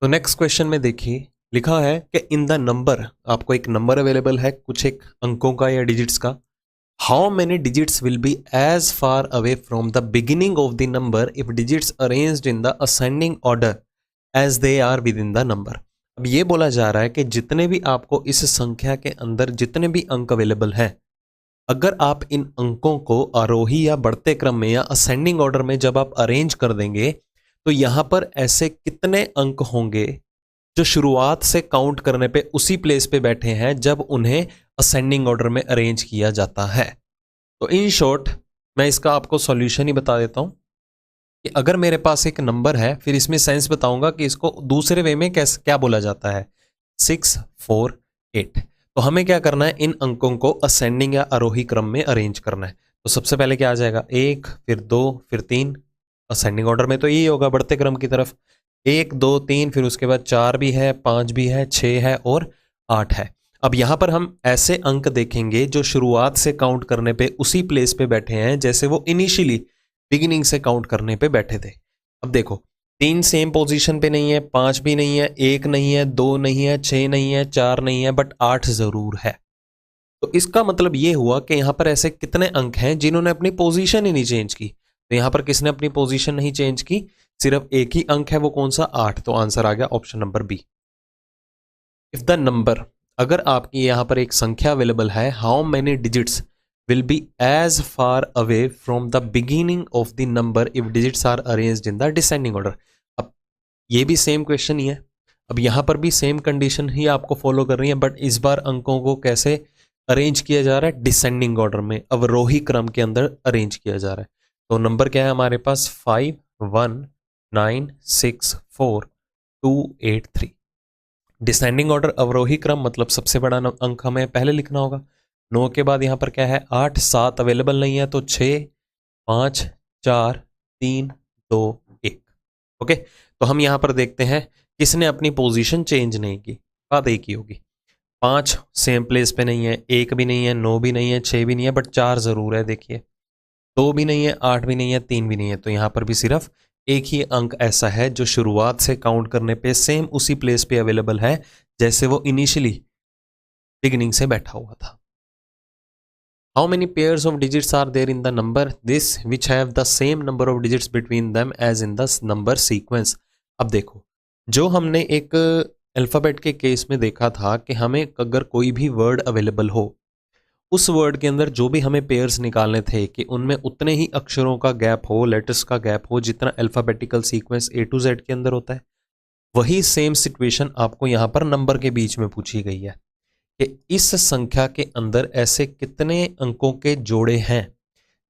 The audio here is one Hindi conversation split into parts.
तो नेक्स्ट क्वेश्चन में देखिए लिखा है कि इन द नंबर, आपको एक नंबर अवेलेबल है कुछ एक अंकों का या डिजिट्स का। How many digits will be as far away from the beginning of the number if digits arranged in the ascending order as they are within the number. अब ये बोला जा रहा है कि जितने भी आपको इस संख्या के अंदर जितने भी अंक अवेलेबल हैं, अगर आप इन अंकों को आरोही या बढ़ते क्रम में या असेंडिंग ऑर्डर में जब आप अरेंज कर देंगे तो यहां पर ऐसे कितने अंक होंगे जो शुरुआत से काउंट करने पे उसी प्लेस पे बैठे हैं जब उन्हें असेंडिंग ऑर्डर में अरेंज किया जाता है। तो इन शॉर्ट मैं इसका आपको सॉल्यूशन ही बता देता हूं कि अगर मेरे पास एक नंबर है, फिर इसमें सेंस बताऊंगा कि इसको दूसरे वे में कैसे क्या बोला जाता है। 6 4 8। तो हमें क्या करना है, इन अंकों को असेंडिंग या आरोही क्रम में अरेंज करना है। तो सबसे पहले क्या आ जाएगा, 1 फिर 2 फिर 3। असेंडिंग ऑर्डर में तो यही होगा, बढ़ते क्रम की तरफ। 1 2 3, फिर उसके बाद 4 भी है, 5 भी है, 6 है और 8 है। अब यहां पर हम ऐसे अंक देखेंगे जो शुरुआत से काउंट करने पे उसी प्लेस पे बैठे हैं जैसे वो इनिशियली बिगिनिंग से काउंट करने पे बैठे थे। अब देखो 3 सेम पोजीशन पे नहीं है, 5 भी नहीं है, 1 नहीं है, 2 नहीं है, 6 नहीं है, 4 नहीं है, बट 8 जरूर है। तो इसका मतलब ये हुआ कि यहां पर ऐसे कितने अंक हैं जिन्होंने अपनी पोजीशन ही नहीं चेंज की। तो यहां पर किसने अपनी पोजीशन नहीं चेंज की, सिर्फ एक ही अंक है, वो कौन सा, 8। तो आंसर आ गया option number B. If the number, अगर आपकी यहां पर एक संख्या अवेलेबल है, how many digits will be as far away from the beginning of the number if digits are arranged in the descending order. अब ये भी सेम क्वेश्चन ही है, अब यहां पर भी सेम कंडीशन ही आपको फॉलो कर रही है, बट इस बार अंकों को कैसे अरेंज किया जा रहा है, डिसेंडिंग ऑर्डर में, अवरोही क्रम के अंदर अरेंज किया जा रहा है। तो नंबर क्या है हमारे पास, 5 1 9 6 4 2 8 3। डिसेंडिंग ऑर्डर अवरोही क्रम मतलब सबसे बड़ा अंक हमें पहले लिखना होगा। 9 के बाद यहाँ पर क्या है, 8 7 अवेलेबल नहीं है, तो 6 5 4 3 2 1। ओके, तो हम यहाँ पर देखते हैं किसने अपनी पोजीशन चेंज नहीं की, बात एक ही होगी। 5 सेम प्लेस पे नहीं है, 1 भी नहीं है, 9 भी नहीं है, 6 भी नहीं है, बट 4 जरूर है। देखिए 2 भी नहीं है, 8 भी नहीं है, 3 भी नहीं है। तो यहाँ पर भी सिर्फ एक ही अंक ऐसा है जो शुरुआत से काउंट करने पे सेम उसी प्लेस पे अवेलेबल है जैसे वो इनिशियली बिगिनिंग से बैठा हुआ था। How many pairs of digits are there in the number this which have the same number of digits between them as in the number sequence. अब देखो, जो हमने एक अल्फाबेट के केस में देखा था कि हमें अगर कोई भी वर्ड अवेलेबल हो, उस वर्ड के अंदर जो भी हमें पेयर्स निकालने थे कि उनमें उतने ही अक्षरों का गैप हो, लेटर्स का गैप हो, जितना alphabetical sequence A to Z के अंदर होता है। वही सेम सिचुएशन आपको यहाँ पर नंबर के बीच में पूछी गई है कि इस संख्या के अंदर ऐसे कितने अंकों के जोड़े हैं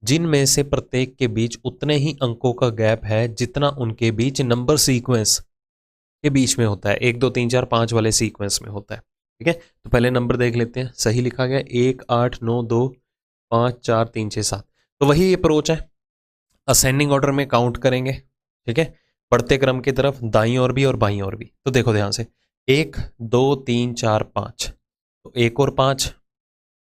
जिनमें से प्रत्येक के बीच उतने ही अंकों का गैप है जितना उनके बीच नंबर सीक्वेंस के बीच में होता है, 1 2 3 4 5 वाले सीक्वेंस में होता है। ठीक है, तो पहले नंबर देख लेते हैं। सही लिखा गया 1 8 9 2 5 4 3 6 7। तो वही अप्रोच है, असेंडिंग ऑर्डर में काउंट करेंगे। ठीक है, बढ़ते क्रम की तरफ, दाईं ओर भी और बाईं ओर भी। तो देखो ध्यान से, 1 2 3 4 5, तो 1 और 5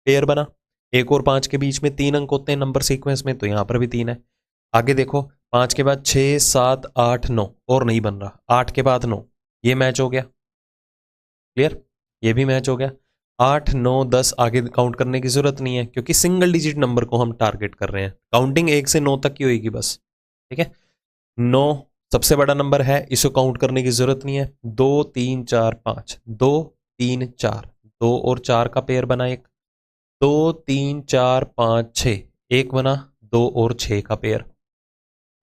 पेयर बना। 1 और 5 के बीच में 3 अंक होते हैं नंबर सीक्वेंस में, तो यहां पर भी 3 है। आगे देखो, 5 के बाद 6 7 8 9 और नहीं बन रहा, 8 के बाद 9, ये मैच हो गया। क्लियर, ये भी मैच हो गया। 8 9 10 आगे काउंट करने की जरूरत नहीं है क्योंकि सिंगल डिजिट नंबर को हम टारगेट कर रहे हैं, काउंटिंग 1 से 9 तक की होगी बस। ठीक है, 9 सबसे बड़ा नंबर है, इसको काउंट करने की जरूरत नहीं है। 2 3 4 5, 2 3 4, 2 और 4 का पेयर बना एक, 2 3 4 5 6 एक बना, 2 और 6 का पेयर,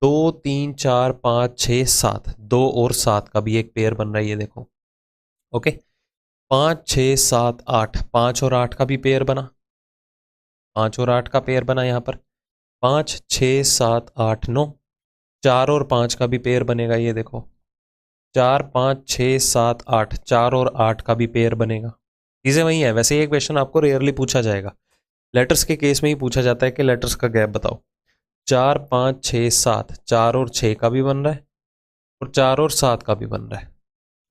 2 3 4 5 6 7, 2 और 7 का भी एक पेयर बन रहा है, ये देखो। ओके, 5 6 7 8, 5 और 8 का भी पेयर बना, 5 और 8 का पेयर बना यहाँ पर। 5 6 7 8 9, 4 और 5 का भी पेयर बनेगा, ये देखो। 4 5 6 7 8, 4 और 8 का भी पेयर बनेगा। चीज़ें वही है, वैसे ये क्वेश्चन आपको रेयरली पूछा जाएगा, लेटर्स के केस में ही पूछा जाता है कि लेटर्स का गैप बताओ। 4 5 6 7, 4 और 6 का भी बन रहा है और 4 और 7 का भी बन रहा है।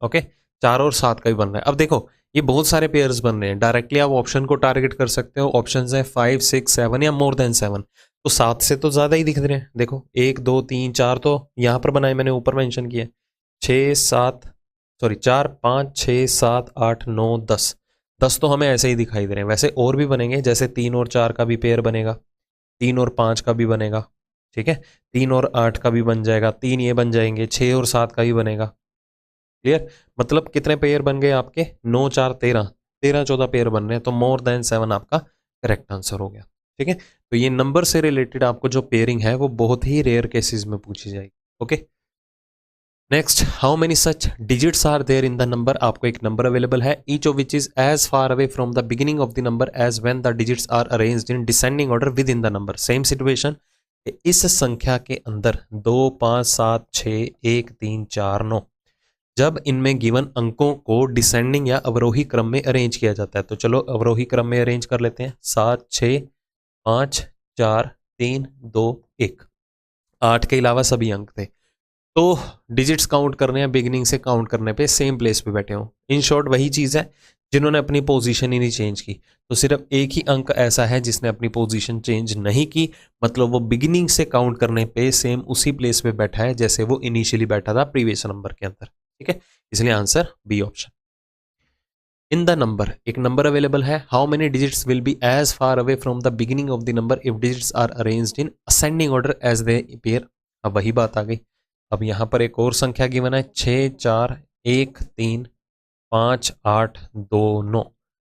ओके, 4 और 7 का भी बन रहा है। अब देखो ये बहुत सारे पेयर्स बन रहे हैं, डायरेक्टली आप ऑप्शन को टारगेट कर सकते हो। ऑप्शन है 5 6 7 या मोर देन 7, तो 7 से तो ज़्यादा ही दिख रहे हैं। देखो 1 2 3 4 तो यहाँ पर बनाए, मैंने ऊपर मेंशन किया, 6 7 सॉरी 4 5 6 7 8 9 10, 10 तो हमें ऐसे ही दिखाई दे रहे हैं। वैसे और भी बनेंगे, जैसे 3 और 4 का भी पेयर बनेगा, 3 और 5 का भी बनेगा, ठीक है, 3 और 8 का भी बन जाएगा, 3 ये बन जाएंगे, 6 और 7 का भी बनेगा। क्लियर? मतलब कितने पेयर बन गए आपके? 9 4 13, 13 14 पेयर बन रहे हैं, तो मोर देन 7 आपका करेक्ट आंसर हो गया। ठीक है, तो ये नंबर से रिलेटेड आपको जो पेयरिंग है वो बहुत ही रेयर केसेस में पूछी जाएगी। Okay, next, how many such digits are there in the number? आपको एक नंबर अवेलेबल है, each of which is as far away from the beginning of the number as when the digits are arranged in descending order within the number. Same situation, इस संख्या के अंदर 2 5 7 6 1 3 4 9, जब इनमें गिवन अंकों को डिसेंडिंग या अवरोही क्रम में अरेंज किया जाता है, तो चलो अवरोही क्रम में अरेंज कर लेते हैं। 7 6 5 4 3 2 1, 8 के अलावा सभी अंक थे, तो डिजिट्स काउंट करने हैं बिगिनिंग से काउंट करने पे सेम प्लेस पे बैठे हो। इन शॉर्ट वही चीज़ है जिन्होंने अपनी पोजीशन ही नहीं चेंज की, तो सिर्फ एक ही अंक ऐसा है जिसने अपनी पोजीशन चेंज नहीं की, मतलब वो बिगिनिंग से काउंट करने पे सेम उसी प्लेस पे बैठा है जैसे वो इनिशियली बैठा था प्रीवियस नंबर के अंदर। ठीक है, इसलिए answer B option. In the number, एक नंबर अवेलेबल है, how many digits will be as far away from the beginning of the number if digits are arranged in ascending order as they appear. अब वही बात आ गई, अब यहां पर एक और संख्या गिवन है 6 4 1 3 5 8 2 9,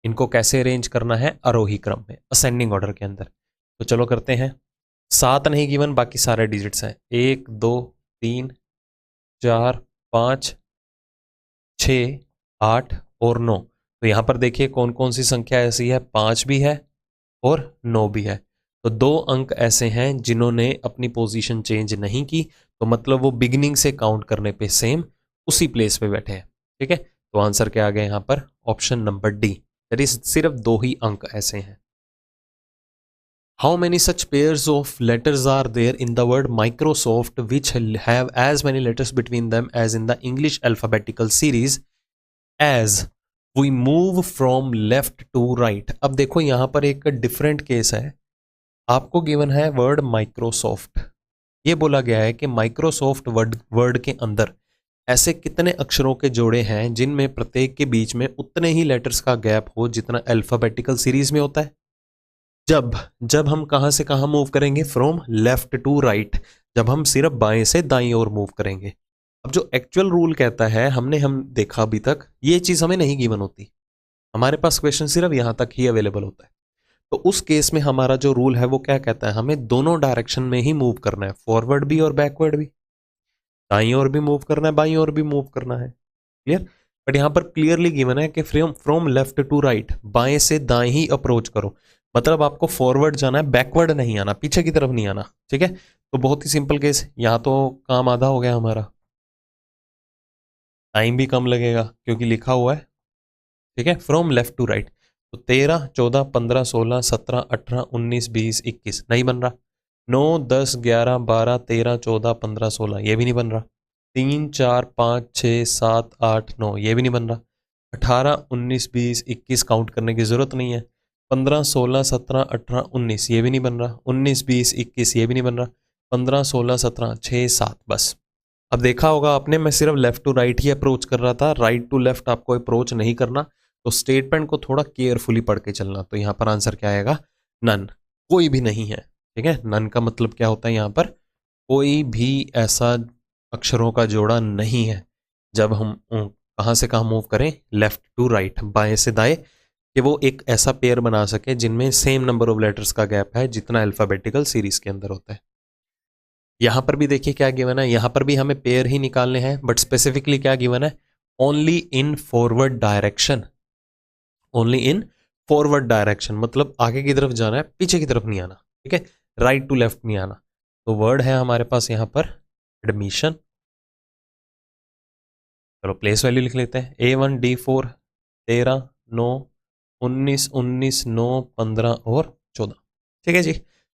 इनको कैसे अरेंज करना है? आरोही क्रम में, असेंडिंग ऑर्डर के अंदर। तो चलो करते हैं। 7 नहीं गिवन, बाकी सारे डिजिट्स हैं, 1 2 3 4 5 6 8 और 9। तो यहां पर देखिए कौन कौन सी संख्या ऐसी है, 5 भी है और 9 भी है, तो 2 अंक ऐसे हैं जिन्होंने अपनी पोजीशन चेंज नहीं की, तो मतलब वो बिगिनिंग से काउंट करने पे सेम उसी प्लेस पे बैठे हैं। ठीक है, तो आंसर क्या आ गया यहां पर? Option number D, that is सिर्फ 2 ही अंक ऐसे हैं। How many such pairs of letters are there in the word Microsoft which have as many letters between them as in the English alphabetical series as we move from left to right? अब देखो यहां पर एक डिफरेंट केस है, आपको गिवन है वर्ड माइक्रोसॉफ्ट, ये बोला गया है कि माइक्रोसॉफ्ट वर्ड के अंदर ऐसे कितने अक्षरों के जोड़े हैं जिनमें प्रत्येक के बीच में उतने ही लेटर्स का गैप हो जितना अल्फाबेटिकल सीरीज में होता है। जब जब हम कहां से कहां मूव करेंगे? फ्रॉम लेफ्ट टू राइट, जब हम सिर्फ बाएं से दाईं ओर मूव करेंगे। अब जो एक्चुअल रूल कहता है, हम देखा अभी तक, ये चीज हमें नहीं गिवन होती, हमारे पास क्वेश्चन सिर्फ यहां तक ही अवेलेबल होता है। तो उस केस में हमारा जो रूल है वो क्या कहता है? हमें दोनों डायरेक्शन में ही मूव करना है, फॉरवर्ड भी और बैकवर्ड भी, दाईं ओर भी मूव करना है, बाईं ओर भी मूव करना है। क्लियर? बट यहां पर क्लियरली गिवन है कि फ्रॉम लेफ्ट टू राइट, बाएं से दाएं ही अप्रोच करो, मतलब आपको फॉरवर्ड जाना है, बैकवर्ड नहीं आना, पीछे की तरफ नहीं आना। ठीक है, तो बहुत ही सिंपल केस, यहां तो काम आधा हो गया हमारा, टाइम भी कम लगेगा क्योंकि लिखा हुआ है। ठीक है, फ्रॉम लेफ्ट टू राइट, तो 13 14 15 16 17 18 19 20 21 नहीं बन रहा, 9 10 11 12 13 14 15 16 ये भी नहीं बन रहा, 3 4 5 6 7 8 9 ये भी नहीं बन रहा, 18 19 20 21 काउंट करने की जरूरत नहीं है, 15 16 17 18 19 ये भी नहीं बन रहा, 19 20 21 ये भी नहीं बन रहा, 15 16 17 6 7 बस। अब देखा होगा आपने, मैं सिर्फ लेफ्ट टू राइट ही अप्रोच कर रहा था, राइट टू लेफ्ट आपको अप्रोच नहीं करना, तो स्टेटमेंट को थोड़ा केयरफुली पढ़ के चलना। तो यहां पर आंसर क्या आएगा? नन, कोई भी नहीं है। ठीक है, नन का मतलब क्या होता है? यहां पर कोई भी ऐसा अक्षरों का जोड़ा नहीं है जब हम कहां से कहां मूव करें, लेफ्ट टू राइट, बाएं से दाएं, कि वो एक ऐसा पेयर बना सके जिनमें सेम नंबर ऑफ लेटर्स का गैप है जितना अल्फाबेटिकल सीरीज के अंदर होता है। यहां पर भी देखिए क्या गिवन है, यहां पर भी हमें पेयर ही निकालने हैं, बट स्पेसिफिकली क्या गिवन है? Only in forward direction, only in forward direction, मतलब आगे की तरफ जाना है, पीछे की तरफ नहीं आना। ठीक है, राइट टू लेफ्ट नहीं आना। तो वर्ड है हमारे पास यहां पर एडमिशन, चलो प्लेस वैल्यू लिख लेते हैं, A1 D4 13 9 19 19 9 15 और 14। ठीक है जी,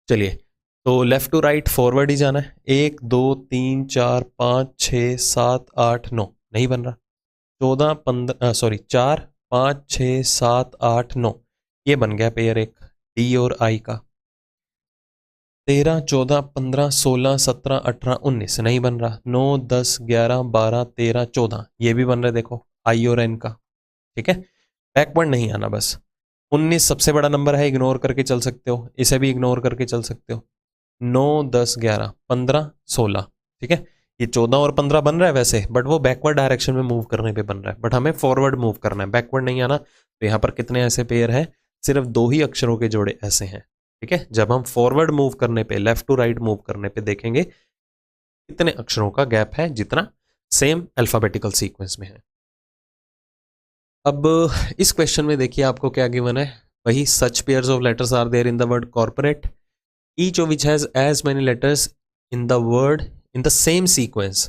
चलिए, तो लेफ्ट टू राइट फॉरवर्ड ही जाना है, 1 2 3 4 5 6 7 8 9 नहीं बन रहा, 14 15 सॉरी 4 5 6 7 8 9 ये बन गया पेयर एक डी और आई का। 13, 14, 15, 16, 17, 18, 19 नहीं बन रहा। 9, 10, 11, 12, 13, 14 ये भी बन रहा है, देखो आई और एन का। ठीक है, बैकवर्ड नहीं आना बस। 19 सबसे बड़ा नंबर है, इग्नोर करके चल सकते हो, इसे भी इग्नोर करके चल सकते हो। 9, 10, 11, 15, 16। ठीक है, ये 14 और 15 बन रहा है वैसे, बट वो बैकवर्ड डायरेक्शन में मूव करने पे बन रहा है, बट हमें फॉरवर्ड मूव करना है, बैकवर्ड नहीं आना। तो यहाँ पर कितने ऐसे पेयर हैं, सिर्फ 2 ही अक्षरों के जोड़े ऐसे हैं। ठीक है, जब हम फॉरवर्ड मूव करने पे, लेफ्ट टू राइट मूव करने पे देखेंगे कितने अक्षरों का गैप है, जितना सेम अल्फाबेटिकल सीक्वेंस में है। अब इस क्वेश्चन में देखिए आपको क्या गिवन है, वही such pairs of letters are there in the word corporate, each of which has as many letters in the word in the same sequence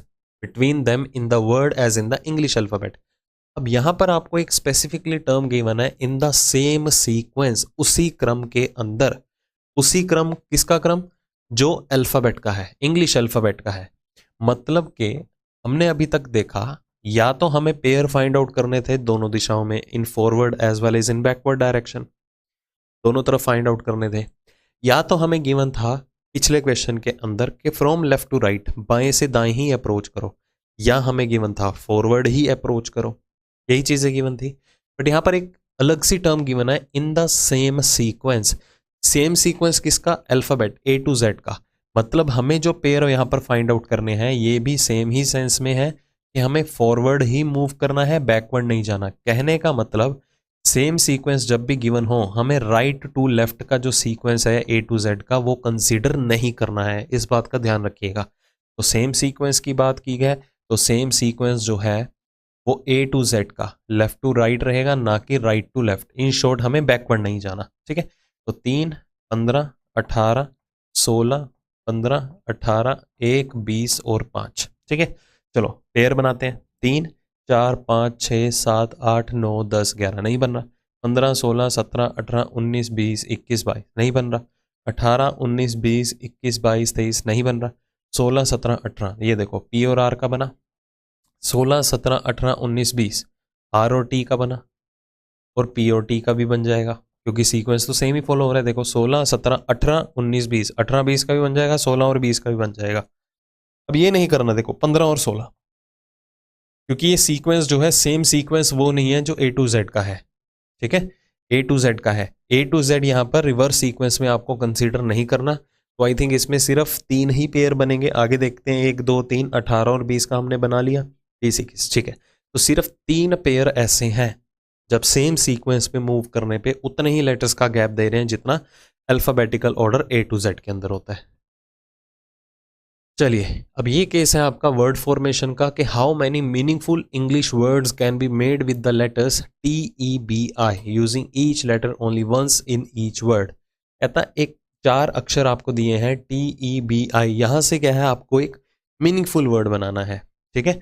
between them in the word as in the English alphabet। अब यहां पर आपको एक स्पेसिफिकली टर्म गिवन है, इन द सेम सीक्वेंस, उसी क्रम के अंदर। उसी क्रम, किसका क्रम, जो अल्फाबेट का है, इंग्लिश अल्फाबेट का है। मतलब कि हमने अभी तक देखा, या तो हमें पेयर फाइंड आउट करने थे दोनों दिशाओं में, in forward as well as in backward direction, दोनों तरफ फाइंड आउट करने थे। या तो हमें गिवन था पिछले क्वेश्चन के अंदर कि फ्रॉम लेफ्ट टू राइट, बाएं से दाएं ही अप्रोच करो, या हमें गिवन था फॉरवर्ड ही अप्रोच करो, यही चीजें गिवन थी। बट यहां पर एक अलग सी टर्म गिवन है, in the same sequence. Same sequence किसका, अल्फाबेट ए टू जेड का। मतलब हमें जो पेयर यहां पर फाइंड आउट करने हैं, ये भी सेम ही सेंस में है कि हमें फॉरवर्ड ही मूव करना है, बैकवर्ड नहीं जाना। कहने का मतलब सेम सीक्वेंस जब भी गिवन हो, हमें राइट टू लेफ्ट का जो सीक्वेंस है ए टू जेड का, वो कंसीडर नहीं करना है, इस बात का ध्यान रखिएगा। तो सेम सीक्वेंस की बात की है, तो सेम सीक्वेंस जो है वो ए टू जेड का लेफ्ट टू राइट रहेगा, ना कि right to left. In short हमें बैकवर्ड नहीं जाना। ठीक है, तो 3, 15, 18, 16, 15, 18, 1, 20 और 5। ठीक है, चलो पेयर बनाते हैं। 3, 4, 5, 6, 7, 8, 9, 10, 11 नहीं बन रहा। 15, 16, 17, 18, 19, 20, 21, 22 नहीं बन रहा। 18, 19, 20, 21, 22, 23 नहीं बन रहा। 16, 17, 18 ये देखो पी और आर का बना। 16, 17, 18, 19, 20 आर और टी का बना, और पी और टी का भी बन जाएगा, क्योंकि सीक्वेंस तो सेम ही फॉलो हो रहा है। देखो 16, 17, 18, 19, 20, 18, 20 का भी बन जाएगा, 16 और 20 का भी बन जाएगा। अब ये नहीं करना, देखो 15 और 16, क्योंकि ये सीक्वेंस जो है सेम सीक्वेंस वो नहीं है जो ए टू जेड का है। ठीक है, ए टू जेड का है, ए टू जेड यहाँ पर रिवर्स सीक्वेंस में आपको कंसीडर नहीं करना। तो आई थिंक इसमें सिर्फ 3 ही पेयर बनेंगे। आगे देखते हैं, 1, 2, 3, 18 और 20 का हमने बना लिया, 20, 21। ठीक है, तो सिर्फ 3 पेयर ऐसे हैं जब सेम सीक्वेंस पे मूव करने पे उतने ही लेटर्स का गैप दे रहे हैं जितना alphabetical order A to Z के अंदर होता है। चलिए, अब ये केस है आपका वर्ड फॉर्मेशन का, कि how many meaningful English words can be made with the letters TEBI using each letter only once in each word. कहता एक 4 अक्षर आपको दिए हैं TEBI, यहां से क्या है, आपको एक मीनिंगफुल वर्ड बनाना है। ठीक है,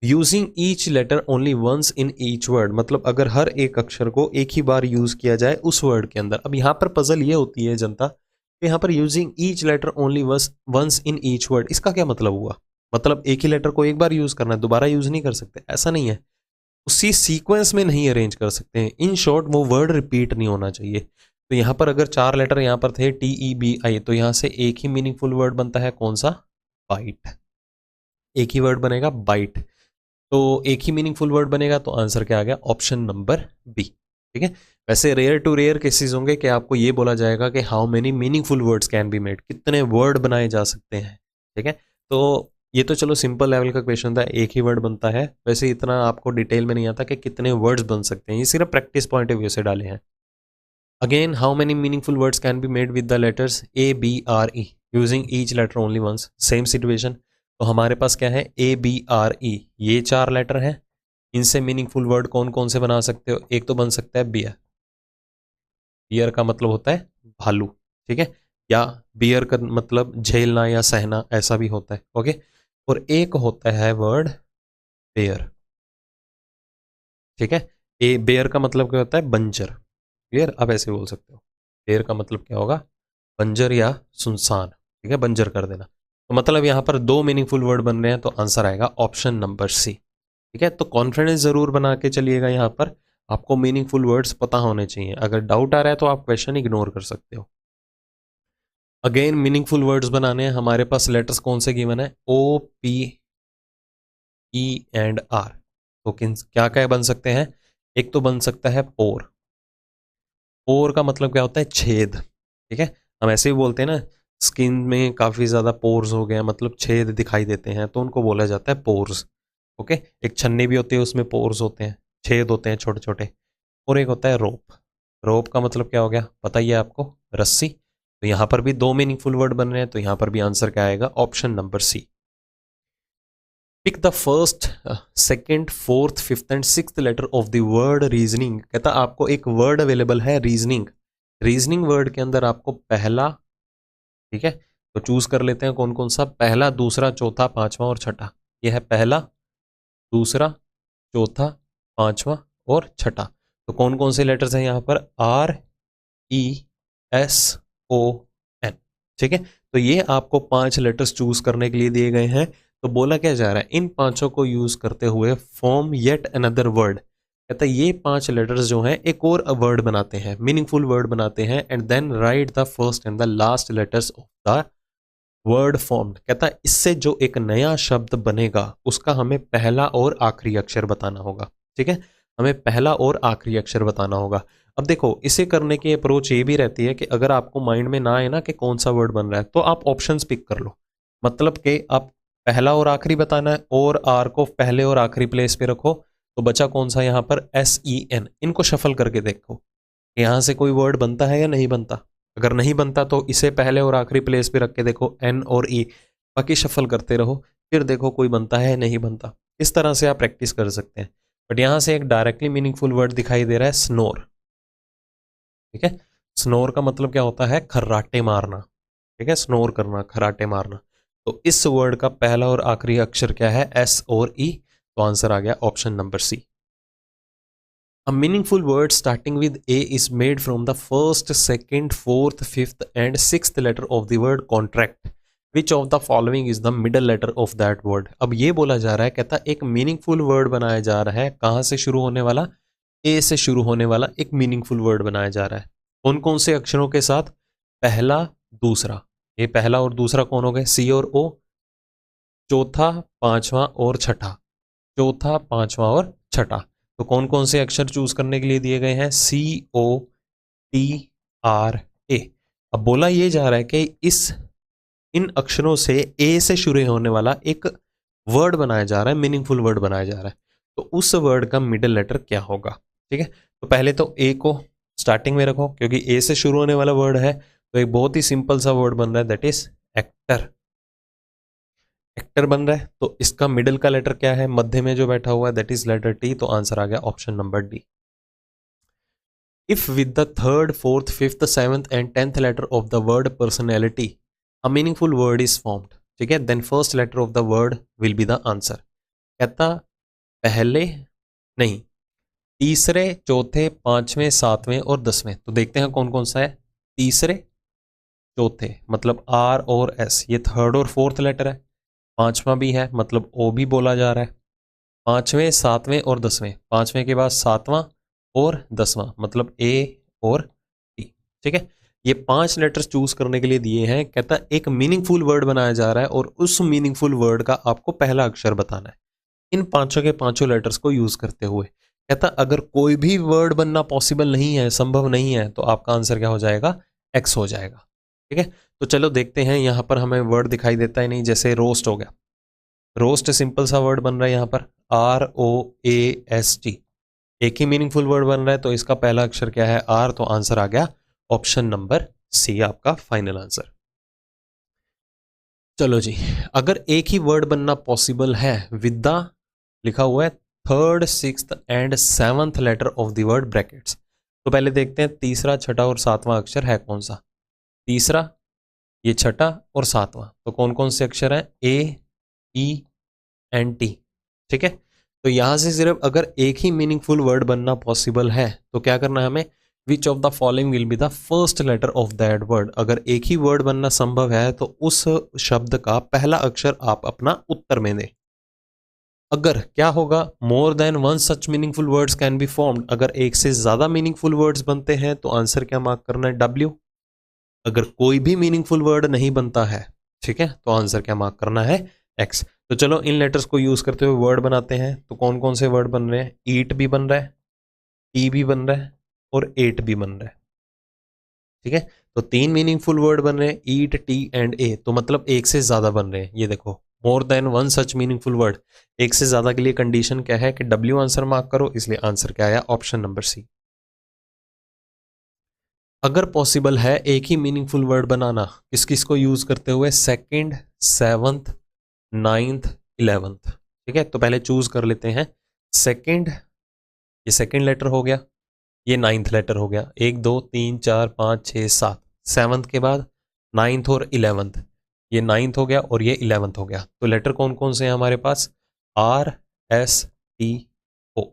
using each letter only once in each word, मतलब अगर हर एक अक्षर को एक ही बार यूज किया जाए उस वर्ड के अंदर। अब यहाँ पर पजल ये होती है जनता, यहाँ पर using each letter only once in each word, इसका क्या मतलब हुआ। मतलब एक ही लेटर को एक बार यूज करना है, दोबारा यूज नहीं कर सकते, ऐसा नहीं है। उसी सीक्वेंस में नहीं अरेंज कर सकते हैं। इन शॉर्ट वो वर्ड रिपीट नहीं होना चाहिए। तो यहाँ पर अगर 4 लेटर यहाँ पर थे TEBI, तो यहाँ से एक ही मीनिंगफुल वर्ड बनता है, कौन सा, बाइट। एक ही वर्ड बनेगा, बाइट। तो एक ही मीनिंगफुल वर्ड बनेगा, तो आंसर क्या आ गया, ऑप्शन नंबर बी। ठीक है, वैसे रेयर टू रेयर केसेस होंगे कि आपको ये बोला जाएगा कि how many meaningful words can be made, कितने वर्ड बनाए जा सकते हैं। ठीक है, तो ये तो चलो सिंपल लेवल का क्वेश्चन था, एक ही वर्ड बनता है। वैसे इतना आपको डिटेल में नहीं आता कि कितने वर्ड्स बन सकते हैं, ये सिर्फ प्रैक्टिस पॉइंट ऑफ व्यू से डाले हैं। Again, how many meaningful words can be made with the letters ABRE using each letter only once, same situation. तो हमारे पास क्या है, ABRE, ये 4 लेटर हैं। इनसे मीनिंगफुल वर्ड कौन कौन से बना सकते हो, एक तो बन सकता है बियर, बियर का मतलब होता है भालू। ठीक है, या बियर का मतलब झेलना या सहना, ऐसा भी होता है। ओके, और एक होता है वर्ड बेयर। ठीक है, ए बेयर का मतलब क्या होता है, बंजर। क्लियर, आप ऐसे बोल सकते हो, बेयर का मतलब क्या होगा, बंजर या सुनसान। ठीक है, बंजर कर देना। तो मतलब यहाँ पर 2 मीनिंगफुल वर्ड बन रहे हैं, तो आंसर आएगा ऑप्शन नंबर सी। ठीक है, तो कॉन्फिडेंस जरूर बना के चलिएगा, यहाँ पर आपको मीनिंगफुल वर्ड्स पता होने चाहिए। अगर डाउट आ रहा है तो आप क्वेश्चन इग्नोर कर सकते हो। अगेन मीनिंगफुल वर्ड्स बनाने हैं, हमारे पास लेटर्स कौन से गिवन है, ओ, पी, ई एंड आर। तो क्या क्या बन सकते हैं, एक तो बन सकता है पोर। पोर का मतलब क्या होता है, छेद। ठीक है, हम ऐसे ही बोलते हैं ना, स्किन में काफ़ी ज़्यादा पोर्स हो गए, मतलब छेद दिखाई देते हैं, तो उनको बोला जाता है पोर्स। ओके, एक छन्नी भी होती है, उसमें पोर्स होते हैं, छेद होते हैं छोटे छोटे। और एक होता है रोप। रोप का मतलब क्या हो गया, पता ही है आपको, रस्सी। तो यहाँ पर भी दो मीनिंगफुल वर्ड बन रहे हैं, तो यहाँ पर भी आंसर क्या आएगा, option number C. Pick the first, second, fourth, fifth and sixth letter of the word reasoning. कहता आपको एक वर्ड अवेलेबल है रीजनिंग। रीजनिंग वर्ड के अंदर आपको पहला, ठीक है, तो चूज कर लेते हैं कौन कौन सा, पहला, दूसरा, चौथा, पांचवा और छठा। यह है पहला, दूसरा, चौथा, पांचवा और छठा। तो कौन कौन से लेटर्स हैं यहाँ पर, R, E, S, O, N. ठीक है, तो ये आपको 5 लेटर्स चूज करने के लिए दिए गए हैं। तो बोला क्या जा रहा है, इन पांचों को यूज करते हुए फॉर्म येट अनदर वर्ड। कहता है ये 5 लेटर्स जो हैं एक और वर्ड बनाते हैं, मीनिंगफुल वर्ड बनाते हैं, and then write the first and the last letters of the word formed. कहता है इससे जो एक नया शब्द बनेगा उसका हमें पहला और आखिरी अक्षर बताना होगा। ठीक है, हमें पहला और आखिरी अक्षर बताना होगा। अब देखो, इसे करने की अप्रोच ये भी रहती है कि अगर आपको माइंड में ना आए ना कि कौन सा वर्ड बन रहा है, तो आप ऑप्शंस पिक कर लो। मतलब कि आप पहला और आखिरी बताना है, और आर को पहले और आखिरी प्लेस पे रखो। तो बचा कौन सा यहाँ पर, SEN। इनको शफल करके देखो, यहाँ से कोई वर्ड बनता है या नहीं बनता। अगर नहीं बनता तो इसे पहले और आखिरी प्लेस पे रख के देखो, N और E। बाकी शफल करते रहो, फिर देखो कोई बनता है नहीं बनता। इस तरह से आप प्रैक्टिस कर सकते हैं। बट यहाँ से एक डायरेक्टली मीनिंगफुल वर्ड दिखाई दे रहा है, स्नोर। ठीक है, स्नोर का मतलब क्या होता है, खर्राटे मारना। ठीक है, स्नोर करना, खर्राटे मारना। तो इस वर्ड का पहला और आखिरी अक्षर क्या है, S और E। तो आंसर आ गया option number C. A meaningful word starting with A is made from the first, second, fourth, fifth and sixth letter of the word contract. Which of the following is the middle letter of that word? अब ये बोला जा रहा है, कहता एक मीनिंगफुल वर्ड बनाया जा रहा है, कहाँ से शुरू होने वाला, ए से शुरू होने वाला एक मीनिंगफुल वर्ड बनाया जा रहा है। कौन कौन से अक्षरों के साथ, पहला, दूसरा। ये पहला और दूसरा कौन हो गए, सी और ओ। चौथा, पांचवा और छठा। चौथा, पांचवा और छठा। तो कौन कौन से अक्षर चूज करने के लिए दिए गए हैं, COTRA। अब बोला ये जा रहा है कि इन अक्षरों से ए से शुरू होने वाला एक वर्ड बनाया जा रहा है, मीनिंगफुल वर्ड बनाया जा रहा है। तो उस वर्ड का मिडिल लेटर क्या होगा। ठीक है, तो पहले तो ए को स्टार्टिंग में रखो, क्योंकि ए से शुरू होने वाला वर्ड है। तो एक बहुत ही सिंपल सा वर्ड बन रहा है, दैट इज एक्टर। एक्टर बन रहा है, तो इसका मिडिल का लेटर क्या है, मध्य में जो बैठा हुआ है, दैट इज लेटर टी। तो आंसर आ गया option number D. If with the third, fourth, fifth, seventh and 10th letter of the word personality a meaningful word is formed, ठीक है, then first letter of the word will be the answer. कहता पहले नहीं, तीसरे, चौथे, पांचवें, सातवें और 10वें। तो देखते हैं कौन कौन सा है। तीसरे, चौथे मतलब आर और एस, ये थर्ड और फोर्थ लेटर है। पांचवा भी है, मतलब ओ भी बोला जा रहा है। पांचवें, सातवें और 10वें, पांचवें के बाद सातवां और 10वां, मतलब ए और टी। ठीक है, ये 5 लेटर्स चूज करने के लिए दिए हैं। कहता है एक मीनिंगफुल वर्ड बनाया जा रहा है और उस मीनिंगफुल वर्ड का आपको पहला अक्षर बताना है इन पांचों के पांचों लेटर्स को यूज करते हुए। कहता अगर कोई भी वर्ड बनना पॉसिबल नहीं है, संभव नहीं है, तो आपका आंसर क्या हो जाएगा, एक्स हो जाएगा। ठीक है, तो चलो देखते हैं। यहां पर हमें वर्ड दिखाई देता है नहीं, जैसे रोस्ट हो गया। रोस्ट सिंपल सा वर्ड बन रहा है यहाँ पर, ROAST। एक ही मीनिंगफुल वर्ड बन रहा है, तो इसका पहला अक्षर क्या है, आर। तो आंसर आ गया ऑप्शन नंबर सी, आपका फाइनल आंसर। चलो जी, अगर एक ही वर्ड बनना पॉसिबल है विद द, लिखा हुआ है third, sixth and 7th letter of the word brackets. तो पहले देखते हैं तीसरा, छठा और सातवां अक्षर है कौन सा। तीसरा, ये छठा और सातवां, तो कौन कौन से अक्षर हैं, AENT। ठीक है, तो यहां से सिर्फ अगर एक ही मीनिंगफुल वर्ड बनना पॉसिबल है, तो क्या करना है हमें, which of the following will be the first letter of that word. अगर एक ही वर्ड बनना संभव है, तो उस शब्द का पहला अक्षर आप अपना उत्तर में दें। अगर क्या होगा, मोर than one such meaningful words can be formed. अगर एक से ज्यादा मीनिंगफुल वर्ड्स बनते हैं, तो आंसर क्या मार्क करना है, W। अगर कोई भी मीनिंगफुल वर्ड नहीं बनता है, ठीक है, तो आंसर क्या मार्क करना है, एक्स। तो चलो इन लेटर्स को यूज करते हुए वर्ड बनाते हैं। तो कौन कौन से वर्ड बन रहे हैं, ईट भी बन रहा है, टी भी बन रहा है और एट भी बन रहा है, ठीक है। तो तीन मीनिंगफुल वर्ड बन रहे हैं, ईट, टी एंड ए, तो मतलब एक से ज्यादा बन रहे हैं। ये देखो, मोर देन वन सच मीनिंगफुल वर्ड, एक से ज्यादा के लिए कंडीशन क्या है कि डब्ल्यू आंसर मार्क करो, इसलिए आंसर क्या आया, ऑप्शन नंबर सी। अगर पॉसिबल है एक ही मीनिंगफुल वर्ड बनाना, किस किस को यूज करते हुए, सेकंड, सेवंथ, नाइन्थ, इलेवेंथ, ठीक है। तो पहले चूज कर लेते हैं सेकंड, ये सेकंड लेटर हो गया, ये नाइन्थ लेटर हो गया, 1 2 3 4 5 6 7, सेवंथ के बाद नाइन्थ और इलेवेंथ, ये नाइन्थ हो गया और ये इलेवेंथ हो गया। तो लेटर कौन कौन से हैं हमारे पास, आर एस टी ओ,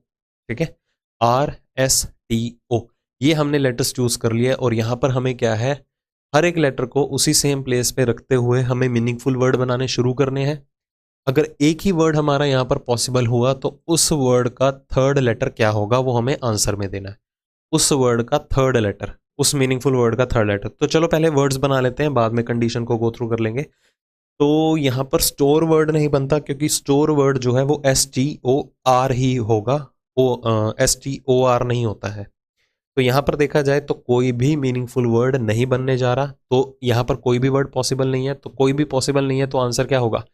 ठीक है, आर एस टी ओ, ये हमने लेटर्स चूज कर लिया। और यहां पर हमें क्या है, हर एक लेटर को उसी सेम प्लेस पे रखते हुए हमें मीनिंगफुल वर्ड बनाने शुरू करने हैं। अगर एक ही वर्ड हमारा यहाँ पर पॉसिबल हुआ तो उस वर्ड का थर्ड लेटर क्या होगा वो हमें आंसर में देना है, उस वर्ड का थर्ड लेटर, उस मीनिंगफुल वर्ड का थर्ड लेटर। तो चलो पहले वर्ड्स बना लेते हैं, बाद में कंडीशन को गो थ्रू कर लेंगे। तो यहाँ पर स्टोर वर्ड नहीं बनता, क्योंकि स्टोर वर्ड जो है वो एस टी ओ आर ही होगा, वो एस टी ओ आर नहीं होता है। तो यहाँ पर देखा जाए तो कोई भी मीनिंगफुल वर्ड नहीं बनने जा रहा, तो यहाँ पर कोई भी वर्ड पॉसिबल नहीं है। तो कोई भी पॉसिबल नहीं है तो आंसर क्या होगा,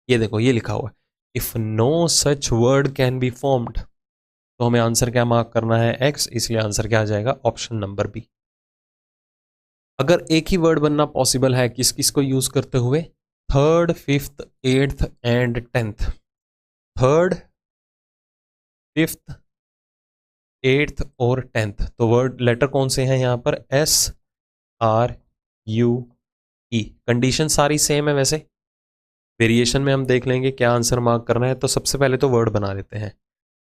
ये देखो ये लिखा हुआ है, if no such word can be formed, तो हमें आंसर क्या मार्क करना है, एक्स, इसलिए आंसर क्या आ जाएगा, ऑप्शन नंबर बी। अगर एक ही वर्ड बनना पॉसिबल है, किस किस को यूज करते हुए, third, fifth, eighth and tenth, third, fifth, eighth और टेंथ। तो वर्ड लेटर कौन से हैं यहाँ पर, S R you E, condition सारी सेम है वैसे, वेरिएशन में हम देख लेंगे क्या आंसर मार्क करना है। तो सबसे पहले तो वर्ड बना लेते हैं।